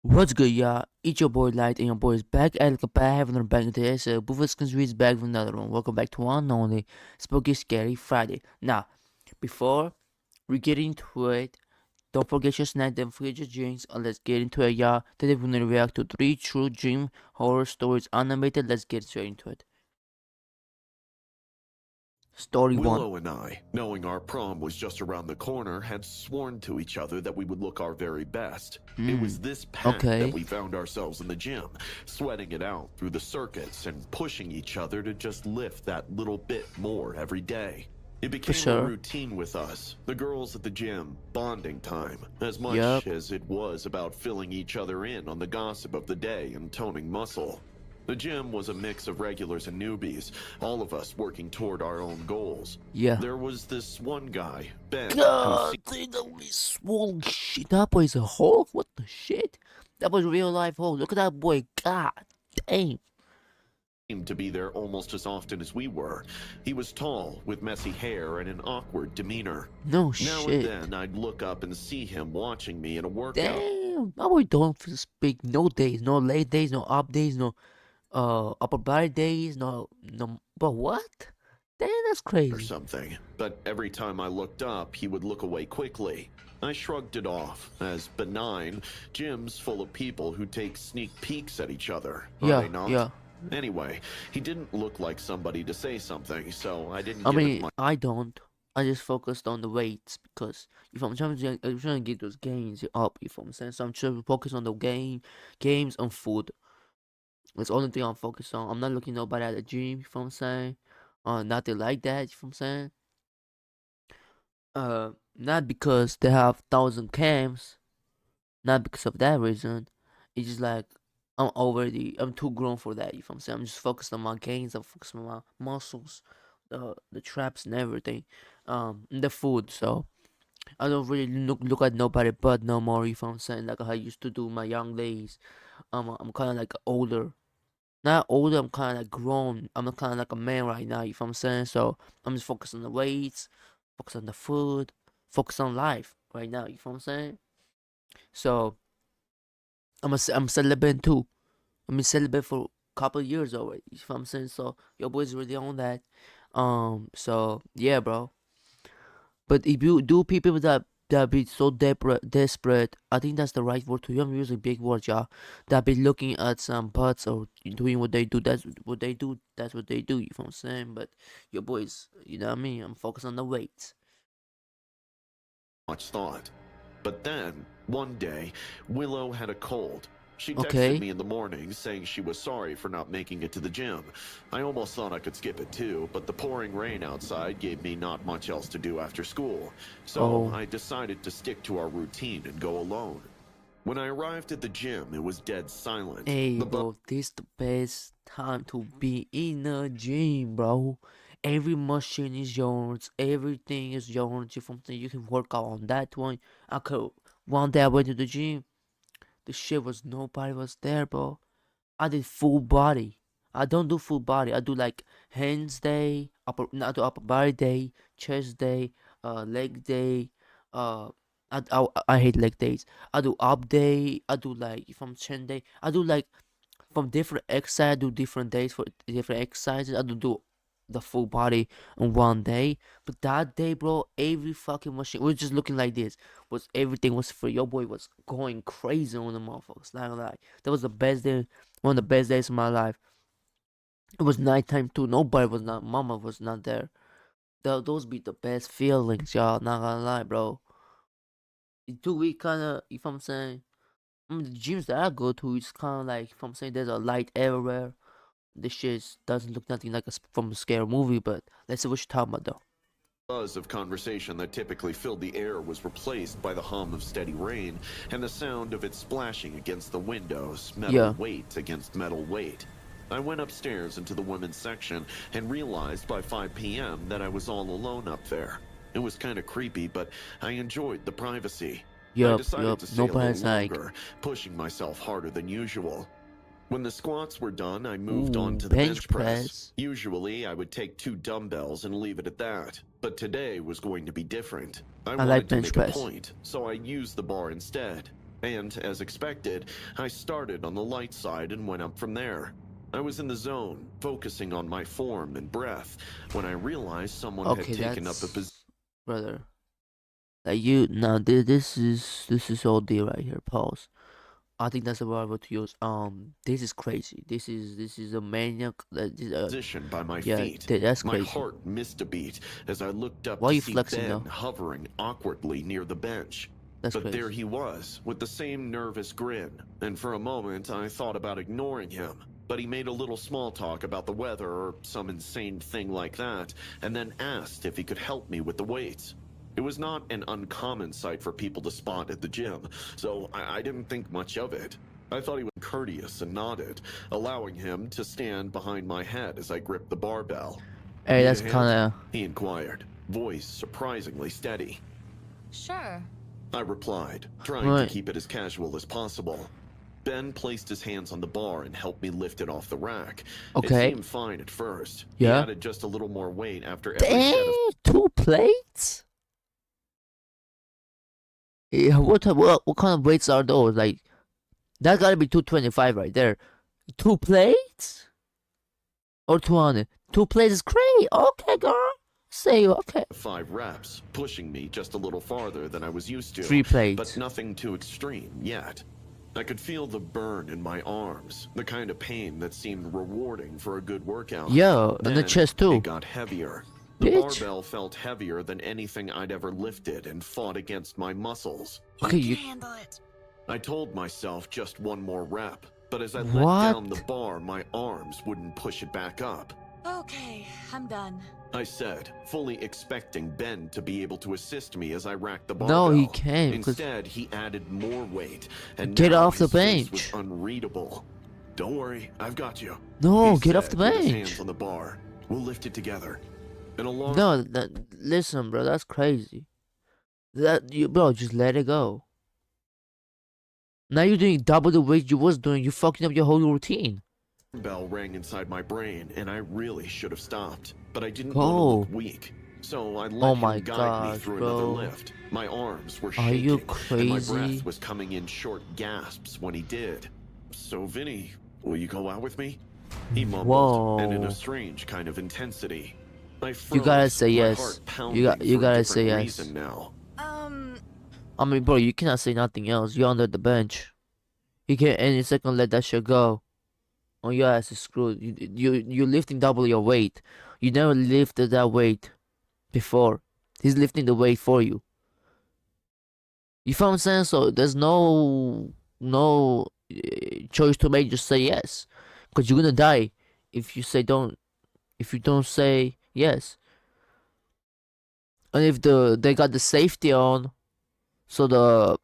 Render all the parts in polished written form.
What's good, y'all? It's your boy Light, and your boy is back at the back, having another back today. So, Buffett is back with another one. Welcome back to one and only Spooky Scary Friday. Now, before we get into it, don't forget your snack, don't forget your drinks, and let's get into it, y'all. Today, we're gonna react to 3 true dream horror stories animated. Let's get straight into it. Story 1. Willow and I, knowing our prom was just around the corner, had sworn to each other that we would look our very best. It was this pact that Okay, we found ourselves in the gym, sweating it out through the circuits and pushing each other to just lift that little bit more every day. It for became a sure. routine with us, the girls at the gym, bonding time, as much Yup, as it was about filling each other in on the gossip of the day and toning muscle. The gym was a mix of regulars and newbies, all of us working toward our own goals. yeah. There was this one guy, Ben, who God, they don't be swole shit. That boy's a Hulk? What the shit? That was real life Hulk. Look at that boy. God damn. seemed to be there almost as often as we were. He was tall, with messy hair and an awkward demeanor. No Now and shit. then I'd look up and see him watching me in a workout. Damn. That boy don't speak no days, no late days, no up days, no upper body days, no. But what? Damn, that's Or crazy. something, but every time I looked up, he would look away quickly. I shrugged it off as benign. Gyms full of people who take sneak peeks at each other, are Yeah, they not? yeah. Anyway, he didn't look like somebody to say something, so I didn't I give it mean, much. I don't. I just focused on the weights because if I'm trying to get those gains up, you feel what I'm saying? So I'm trying to focus on the games and food. That's the only thing I'm focused on. I'm not looking nobody at the gym, you feel what I'm saying? Nothing like that, you feel what I'm saying? Not because they have 1,000 cams, not because of that reason. It's just like I'm too grown for that, you feel what I'm saying? I'm just focused on my gains, I'm focused on my muscles, the traps and everything. And the food, so I don't really look at nobody but no more, you feel what I'm saying? Like I used to do in my young days. I'm kinda like older. Not older, I'm kind of like grown. I'm kind of like a man right now, you feel what I'm saying? So I'm just focused on the weights, focus on the food, focus on life right now, you feel what I'm saying? So I'm celibate too. I've been celibate for a couple of years already, you feel what I'm saying? So your boy's really on that. So yeah, bro. But if you do people that be so desperate, I think that's the right word to use. I'm using big words, y'all. That be looking at some butts or doing what they do. That's what they do. That's what they do. You know what I'm saying? But your boys, you know what I mean? I'm focused on the weights. Much thought. But then, one day, Willow had a cold. She texted Okay. me in the morning saying she was sorry for not making it to the gym. I almost thought I could skip it too, but the pouring rain outside gave me not much else to do after school. So Oh, I decided to stick to our routine and go alone. When I arrived at the gym, it was dead silent. hey, The bro. This the best time to be in a gym, bro. Every machine is yours. Everything is yours. You feel what I'm saying? You can work out on that one. I could. One day I went to the gym. The shit was nobody was there, bro. I did full body. I don't do full body. I do like hands day, upper not do upper body day, chest day, leg day. Uh, I hate leg days. I do up day. I do like from chin day. I do like from different exercise. I do different days for different exercises. I do the full body on one day. But that day, bro, every fucking machine was just looking like this. Was everything was free. Your boy was going crazy on the motherfuckers. Not gonna lie. That was the best day, one of the best days of my life. It was nighttime too. Nobody was not. Mama was not there. Those be the best feelings, y'all. Not gonna lie, bro. It too we kind of, if I'm saying, the gyms that I go to, it's kind of like, if I'm saying, there's a light everywhere. This shit doesn't look nothing like from a scary movie, but let's see what you're talking about though. buzz of conversation that typically filled the air was replaced by the hum of steady rain and the sound of it splashing against the windows, metal Yeah. weight against metal weight. I went upstairs into the women's section and realized by 5 p.m. that I was all alone up there. It was kind of creepy, but I enjoyed the privacy. I decided Yup. to stay a little Nobody's like, longer, pushing myself harder than usual. When the squats were done, I moved on ooh, to the bench bench press. press. Usually, I would take 2 dumbbells and leave it at that, but today was going to be different. I I like wanted to bench make a press. point, so I used the bar instead. And as expected, I started on the light side and went up from there. I was in the zone, focusing on my form and breath, when I realized someone had Okay, taken up a position. that's brother. Like you now, this is OD right here. Pause. I think that's the word I would use. This is crazy. This is a maniac. Position by my Yeah, feet. that's My crazy. heart missed a beat as I looked up Why are to you see flexing Ben though? hovering awkwardly near the bench. That's But there crazy. he was, with the same nervous grin, and for a moment I thought about ignoring him. But he made a little small talk about the weather or some insane thing like that, and then asked if he could help me with the weights. It was not an uncommon sight for people to spot at the gym, so I didn't think much of it. I thought he was courteous and nodded, allowing him to stand behind my head as I gripped the barbell. Hey, Need a that's hand? kind of He inquired, voice surprisingly steady. Sure. I replied, trying to right. keep it as casual as possible. Ben placed his hands on the bar and helped me lift it off the rack. It Okay. seemed fine at first. He Yeah. added just a little more weight after every set of... Dang, 2 plates? Yeah, what kind of weights are those? Like that gotta be 225 right there. 2 plates or 200? 2 plates is great. Okay, girl. Say okay. 5 reps, pushing me just a little farther than I was used to. 3 plates. But nothing too extreme yet. I could feel the burn in my arms, the kind of pain that seemed rewarding for a good workout. Yeah, and the Then chest too. It got heavier. The Bitch. barbell felt heavier than anything I'd ever lifted and fought against my muscles. Okay, You you. can handle it. I told myself just one more rep, but as I What? let down the bar, my arms wouldn't push it back up. Okay, I'm done. I said, fully expecting Ben to be able to assist me as I racked the barbell. No, he can't. 'Cause Instead, he added more weight, and Get now off the his face was bench. unreadable. Don't worry, I've got you. No, he get off said the with his bench. hands on the bar. We'll lift it together. And along No, listen, bro. That's crazy. Bro, just let it go. Now you're doing double the weight you was doing. You're fucking up your whole routine. the bell rang inside my brain, and I really should have stopped, but I didn't Go. want to look weak. So I let Oh him my guide me gosh, through bro. another lift. My arms were Are shaking, you and my crazy? breath was coming in short gasps when he did. So, Vinny, will you go out with me? He mumbled, and in Whoa. a strange kind of intensity. I froze, You gotta say my yes. heart You pounding gotta for a say different yes. reason now. I mean, bro, you cannot say nothing else. You're under the bench. You can't any second let that shit go. Oh, your ass is screwed. You're lifting double your weight. You never lifted that weight before. He's lifting the weight for you. You feel what I'm saying? So there's no choice to make. Just say yes, cause you're gonna die if you say don't. If you don't say yes, and if they got the safety on, so the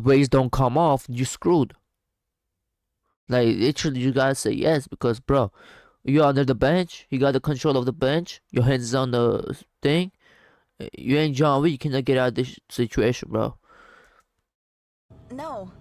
weights don't come off, you screwed. Like literally, you gotta say yes because, bro, you're under the bench. You got the control of the bench. Your hands is on the thing. You ain't John Wick. You cannot get out of this situation, bro. No.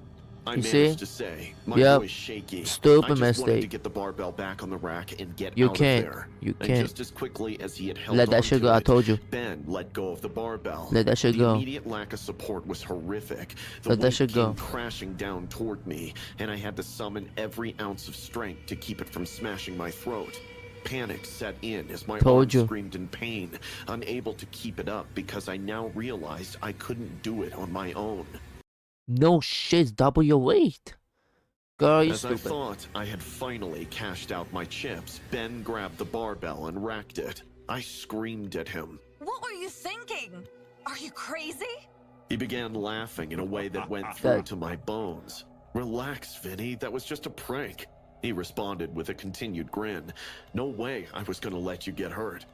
I You managed see? to say, my Yep. voice shaky. Stupid I just wanted to mistake. get the barbell back on the rack and get You out can't. of there. You And can't. just as quickly as he had held Let that on shit to go. I it, told you. Ben let go of the barbell. Let that shit The go. immediate lack of support was horrific. The Let that weight shit came go. crashing down toward me, and I had to summon every ounce of strength to keep it from smashing my throat. Panic set in as my Told arms you. screamed in pain, unable to keep it up because I now realized I couldn't do it on my own. No shit. Double your weight. Girl, you As I stupid. thought I had finally cashed out my chips, Ben grabbed the barbell and racked it. I screamed at him. What were you thinking? Are you crazy? He began laughing in a way that went through to my bones. Relax, Vinny, that was just a prank. He responded with a continued grin. No way I was gonna let you get hurt.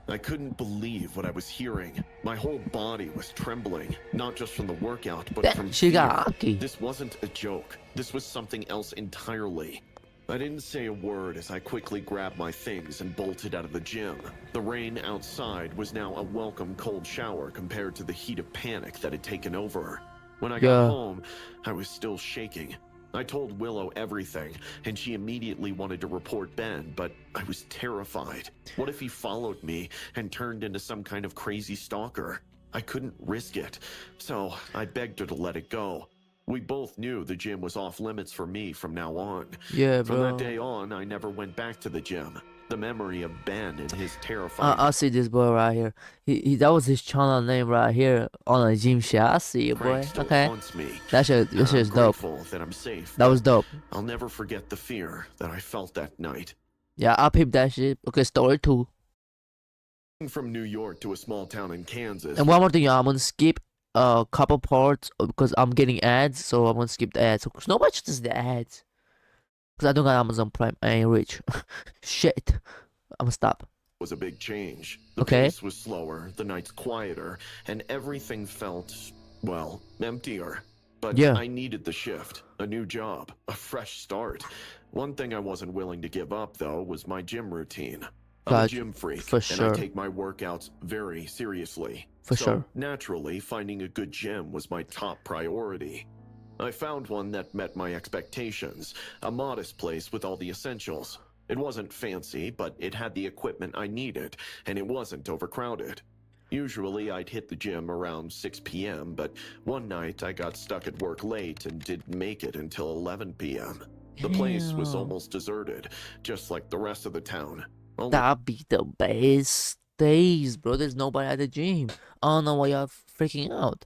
I couldn't believe what I was hearing. My whole body was trembling, not just from the workout, but That from she fear. got hockey. This wasn't a joke. This was something else entirely. I didn't say a word as I quickly grabbed my things and bolted out of the gym. The rain outside was now a welcome cold shower compared to the heat of panic that had taken over. When I got Yeah. home, I was still shaking. I told Willow everything, and she immediately wanted to report Ben, but I was terrified. What if he followed me and turned into some kind of crazy stalker? I couldn't risk it, so I begged her to let it go. We both knew the gym was off limits for me from now on. Yeah, From that bro. day on, I never went back to the gym. The memory of Ben and his terrifying I see this boy right here. That was his channel name right here on a gym shit. I see you, prank boy. still Okay, haunts me. that shit I'm is dope. grateful that I'm safe. That was but dope. I'll never forget the fear that I felt that night. Yeah, I peeped that shit. Okay, story 2. From New York to a small town in Kansas. And one more thing, I'm gonna skip a couple parts because I'm getting ads, so I'm gonna skip the ads. Cause nobody watches the ads. Cause I don't got Amazon Prime. I ain't rich. Shit. I'm gonna stop. Was a big change. The Okay. pace was slower, the nights quieter, and everything felt, well, emptier. But Yeah. I needed the shift, a new job, a fresh start. One thing I wasn't willing to give up, though, was my gym routine. I'm a Gotcha. gym freak, For and sure. I take my workouts very seriously. For so, sure. naturally, finding a good gym was my top priority. I found one that met my expectations, a modest place with all the essentials. It wasn't fancy, but it had the equipment I needed, and it wasn't overcrowded. Usually, I'd hit the gym around 6 p.m., but one night I got stuck at work late and didn't make it until 11 p.m. The place was Damn. almost deserted, just like the rest of the town. Only That'd be the best days, bro. There's nobody at the gym. I don't know why y'all freaking out.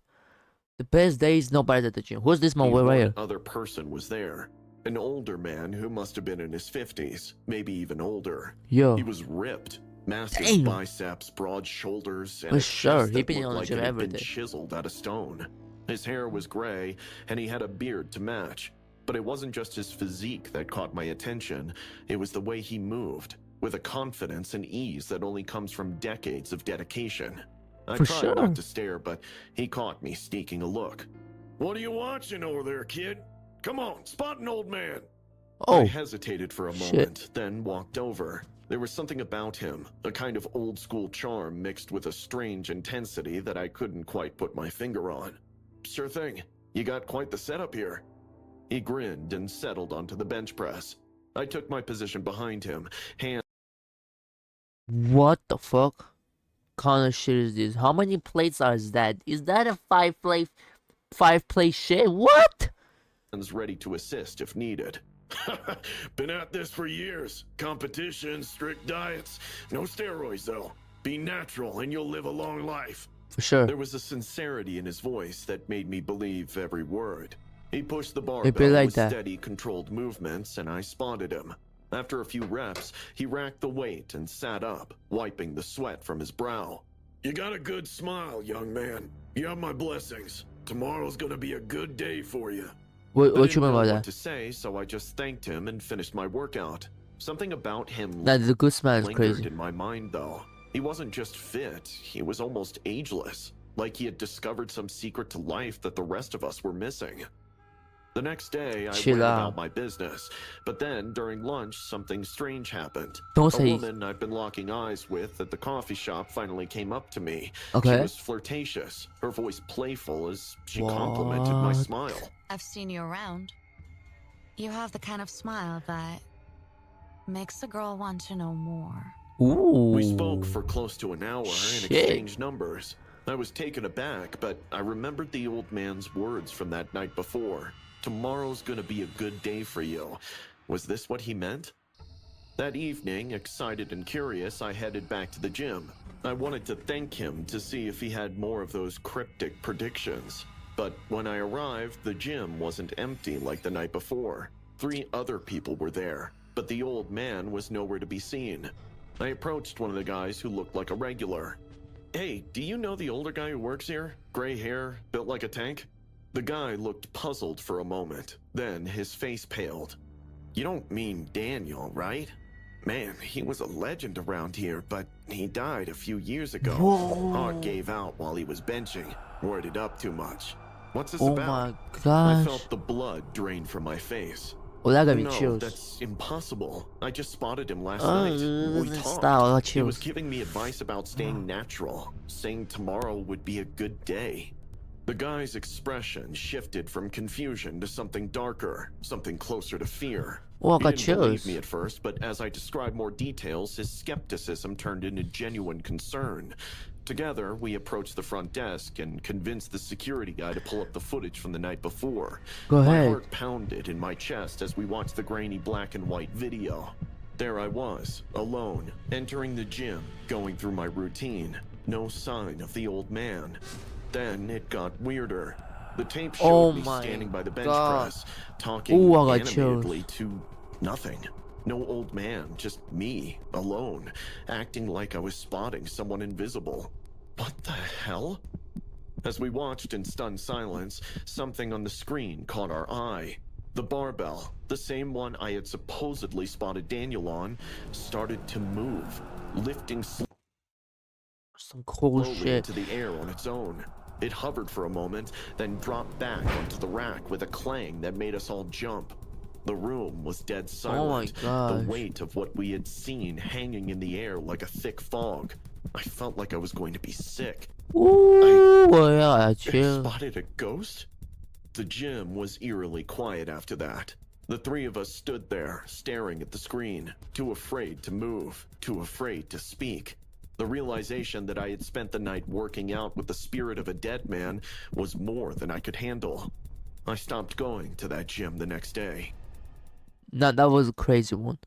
The best days, nobody at the gym. Who's this my boy right one here? other person was there. An older man who must have been in his 50s, maybe even older. Yo. He was ripped. Massive Damn. biceps, broad shoulders, and For a sure, chest he that been looked on the like gym it had every been day. chiseled out of stone. His hair was gray, and he had a beard to match. But it wasn't just his physique that caught my attention. It was the way he moved, with a confidence and ease that only comes from decades of dedication. I For tried sure. not to stare, but he caught me sneaking a look. "What are you watching over there, kid? Come on, spot an old man." I Oh, hesitated for a shit. moment, then walked over. There was something about him, a kind of old-school charm mixed with a strange intensity that I couldn't quite put my finger on. "Sure thing. You got quite the setup here." He grinned and settled onto the bench press. I took my position behind him, hands what the fuck kind of shit is this? How many plates are that? Is that a five plate shit? What? ready to assist if needed. "Been at this for years. Competition, strict diets. No steroids, though. Be natural and you'll live a long life." For sure. There was a sincerity in his voice that made me believe every word. He pushed the It barbell be like with that. steady, controlled movements, and I spotted him. After a few reps, he racked the weight and sat up, wiping the sweat from his brow. "You got a good smile, young man. You have my blessings. Tomorrow's gonna be a good day for you." What I you didn't mean know by what that? to say, so I just thanked him and finished my workout. Something about him Nah, the good smile is lingered crazy. in my mind, though. He wasn't just fit, he was almost ageless, like he had discovered some secret to life that the rest of us were missing. The next day, I Chill went out. about my business, but then during lunch, something strange happened. Don't A say- woman I've been locking eyes with at the coffee shop finally came up to me. Okay. She was flirtatious, her voice playful as she complimented my What? smile. I've seen you around. You have the kind of smile that makes a girl want to know more. Ooh. We spoke for close to an hour and Shit. exchanged numbers. I was taken aback, but I remembered the old man's words from that night before. "Tomorrow's gonna be a good day for you." Was this what he meant? That evening, excited and curious, I headed back to the gym. I wanted to thank him to see if he had more of those cryptic predictions. But when I arrived, the gym wasn't empty like the night before. 3 other people were there, but the old man was nowhere to be seen. I approached one of the guys who looked like a regular. "Hey, do you know the older guy who works here? Gray hair, built like a tank?" The guy looked puzzled for a moment. Then his face paled. "You don't mean Daniel, right? Man, he was a legend around here, but he died a few years ago. Whoa. Heart gave out while he was benching. Worded up too much. What's this Oh about?" my I gosh. felt the blood drain from my face. Oh, that got me No, chills. that's impossible. I just spotted him last Oh, night. We stop, talked. I got He was chills. giving me advice about staying natural, saying tomorrow would be a good day. The guy's expression shifted from confusion to something darker, something closer to fear. Oh, I He got didn't believe chills. me at first, but as I described more details, his skepticism turned into genuine concern. Together, we approached the front desk and convinced the security guy to pull up the footage from the night before. Go My ahead. heart pounded in my chest as we watched the grainy black and white video. There I was, alone, entering the gym, going through my routine. No sign of the old man. Then it got weirder. The tape showed me standing by the bench press, talking Ooh, I got animatedly chills. to nothing. No old man, just me, alone, acting like I was spotting someone invisible. What the hell? As we watched in stunned silence, something on the screen caught our eye. The barbell, the same one I had supposedly spotted Daniel on, started to move, lifting Some cool slowly shit. into the air on its own. It hovered for a moment, then dropped back onto the rack with a clang that made us all jump. The room was dead silent, the gosh. weight of what we had seen hanging in the air like a thick fog. I felt like I was going to be sick. Ooh, yeah, I chill. spotted a ghost? The gym was eerily quiet after that. The three of us stood there, staring at the screen, too afraid to move, too afraid to speak. The realization that I had spent the night working out with the spirit of a dead man was more than I could handle. I stopped going to that gym the next day. That was a crazy one.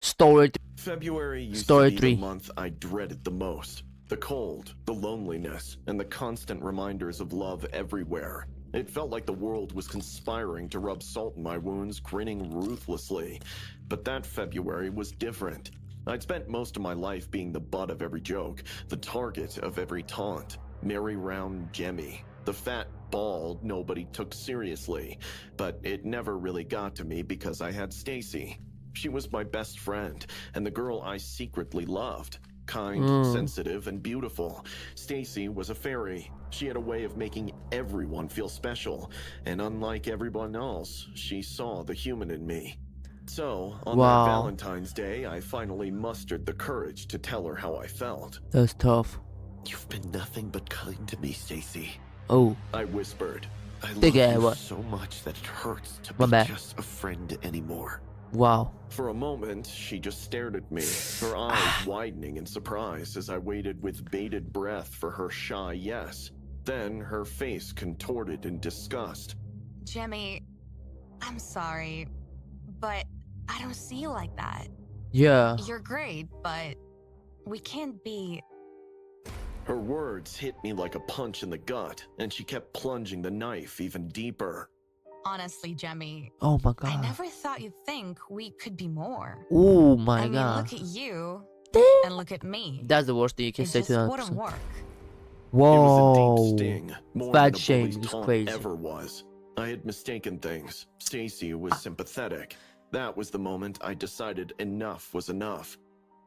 Story February used to Story be 3. the month I dreaded the most. The cold, the loneliness, and the constant reminders of love everywhere. It felt like the world was conspiring to rub salt in my wounds, grinning ruthlessly. But that February was different. I'd spent most of my life being the butt of every joke, the target of every taunt. Merry round Jemmy, the fat bald nobody took seriously. But it never really got to me because I had Stacy. She was my best friend, and the girl I secretly loved. Kind, sensitive, and beautiful. Stacy was a fairy. She had a way of making everyone feel special, and unlike everyone else, she saw the human in me. So, on that Valentine's Day, I finally mustered the courage to tell her how I felt. That's tough. You've been nothing but kind to me, Stacy. Oh, I whispered. I Big love you what? so much that it hurts to My be bad. just a friend anymore. Wow. For a moment, she just stared at me, her eyes widening in surprise as I waited with bated breath for her shy yes. Then her face contorted in disgust. Jemmy, I'm sorry, but I don't see you like that. Yeah. You're great, but we can't be. Her words hit me like a punch in the gut, and she kept plunging the knife even deeper. Honestly, Jemmy, Oh my god. I never thought you'd think we could be more. Oh my I mean, god. look at you Damn. and look at me. That's the worst thing you can It say just to that wouldn't person. work. Whoa. It was a deep sting, more Fat than a shame bully's is taunt crazy. ever was. I had mistaken things. Stacy was sympathetic. That was the moment I decided enough was enough.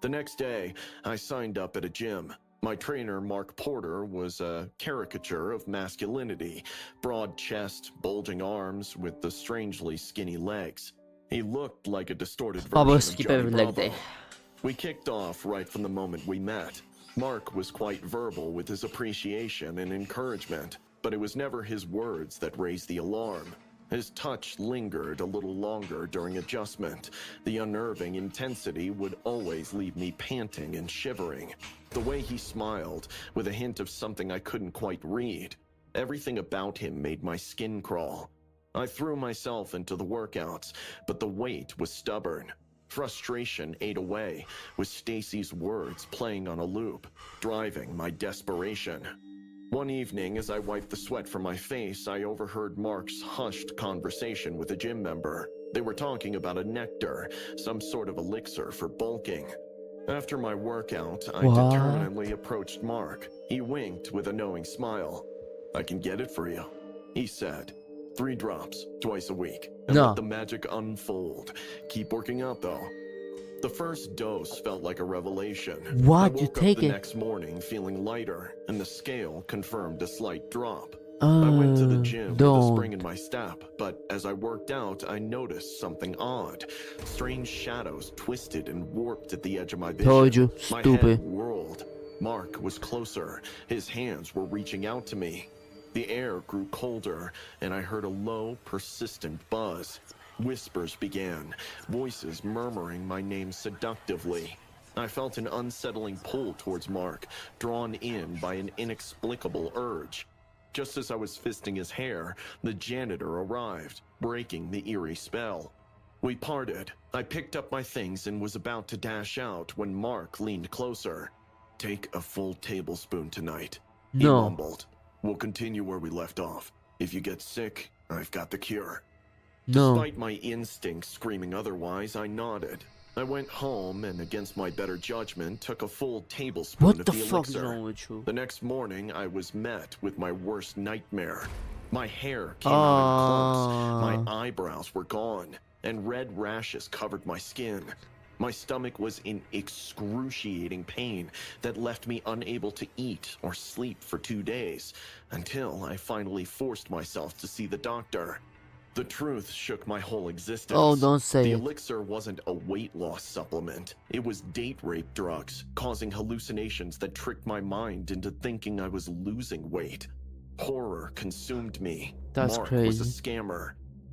The next day, I signed up at a gym. My trainer, Mark Porter, was a caricature of masculinity. Broad chest, bulging arms, with the strangely skinny legs. He looked like a distorted I will version of skip Johnny every leg Bravo. day. We kicked off right from the moment we met. Mark was quite verbal with his appreciation and encouragement, but it was never his words that raised the alarm. His touch lingered a little longer during adjustment. The unnerving intensity would always leave me panting and shivering. The way he smiled, with a hint of something I couldn't quite read. Everything about him made my skin crawl. I threw myself into the workouts, but the weight was stubborn. Frustration ate away, with Stacy's words playing on a loop, driving my desperation. One evening, as I wiped the sweat from my face, I overheard Mark's hushed conversation with a gym member. They were talking about a nectar, some sort of elixir for bulking. After my workout, I determinedly approached Mark. He winked with a knowing smile. I can get it for you, he said. 3 drops, twice a week, and let the magic unfold. Keep working out, though. The first dose felt like a revelation. I woke up the next morning feeling lighter, and the scale confirmed a slight drop. I went to the gym with a spring in my step, but as I worked out, I noticed something odd. Strange shadows twisted and warped at the edge of my vision. Told you, My stupid. head whirled. Mark was closer. His hands were reaching out to me. The air grew colder, and I heard a low, persistent buzz. Whispers began, voices murmuring my name seductively. I felt an unsettling pull towards Mark, drawn in by an inexplicable urge. Just as I was fisting his hair, the janitor arrived, breaking the eerie spell. We parted. I picked up my things and was about to dash out when Mark leaned closer. "Take a full tablespoon tonight," he No. mumbled. "We'll continue where we left off. If you get sick, I've got the cure." No. Despite my instincts screaming otherwise, I nodded. I went home and, against my better judgment, took a full tablespoon What of the the fuck is elixir. wrong with you? The next morning, I was met with my worst nightmare. My hair came out in clumps, my eyebrows were gone, and red rashes covered my skin. My stomach was in excruciating pain that left me unable to eat or sleep for 2 days, until I finally forced myself to see the doctor. The truth shook my whole existence. Oh, don't say The it. elixir wasn't a weight loss supplement. It was date rape drugs, causing hallucinations that tricked my mind into thinking I was losing weight. Horror consumed me. That's Mark crazy. was a scammer.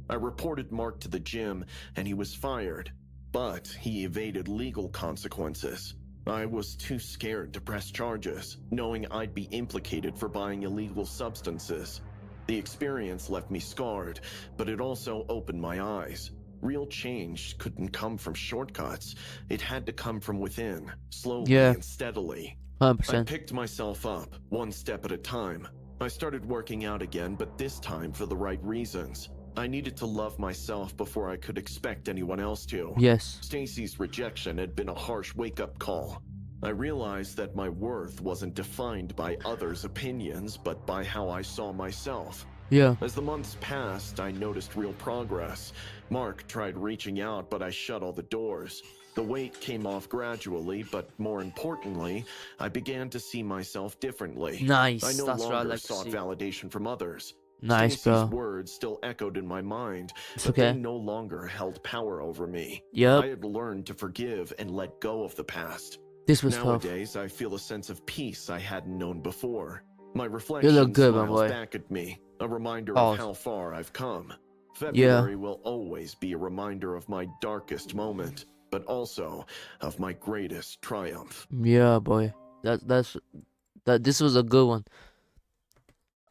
I reported Mark to the gym, and he was fired. But he evaded legal consequences. I was too scared to press charges, knowing I'd be implicated for buying illegal substances. The experience left me scarred, but it also opened my eyes. Real change couldn't come from shortcuts. It had to come from within, slowly Yeah. and steadily. I 100%. picked myself up, one step at a time. I started working out again, but this time for the right reasons. I needed to love myself before I could expect anyone else to. Yes. Stacy's rejection had been a harsh wake-up call. I realized that my worth wasn't defined by others' opinions, but by how I saw myself. Yeah. As the months passed, I noticed real progress. Mark tried reaching out, but I shut all the doors. The weight came off gradually, but more importantly, I began to see myself differently. Nice. I no That's what I longer like to sought see. validation from others. Nice, Stacy's bro. words still echoed in my mind, It's but they okay. no longer held power over me. Yep. I had learned to forgive and let go of the past. This was tough. Nowadays, I feel a sense of peace I hadn't known before. My You reflection look good, my smiles boy. back at me, a reminder Oh. of how far I've come. February will always be a reminder of my darkest moment, but also of my greatest triumph. Yeah, boy. This was a good one.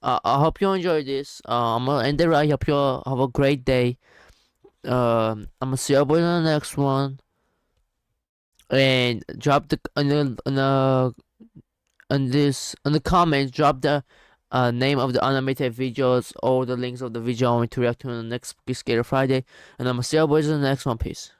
I hope you enjoyed this. I'm gonna end it right. Hope you all have a great day. I'm gonna see you boys on the next one. And drop the in the comments. Drop the name of the animated videos or the links of the video I want me to react to on the next Skater Friday. And I'm gonna see you boys in the next one. Peace.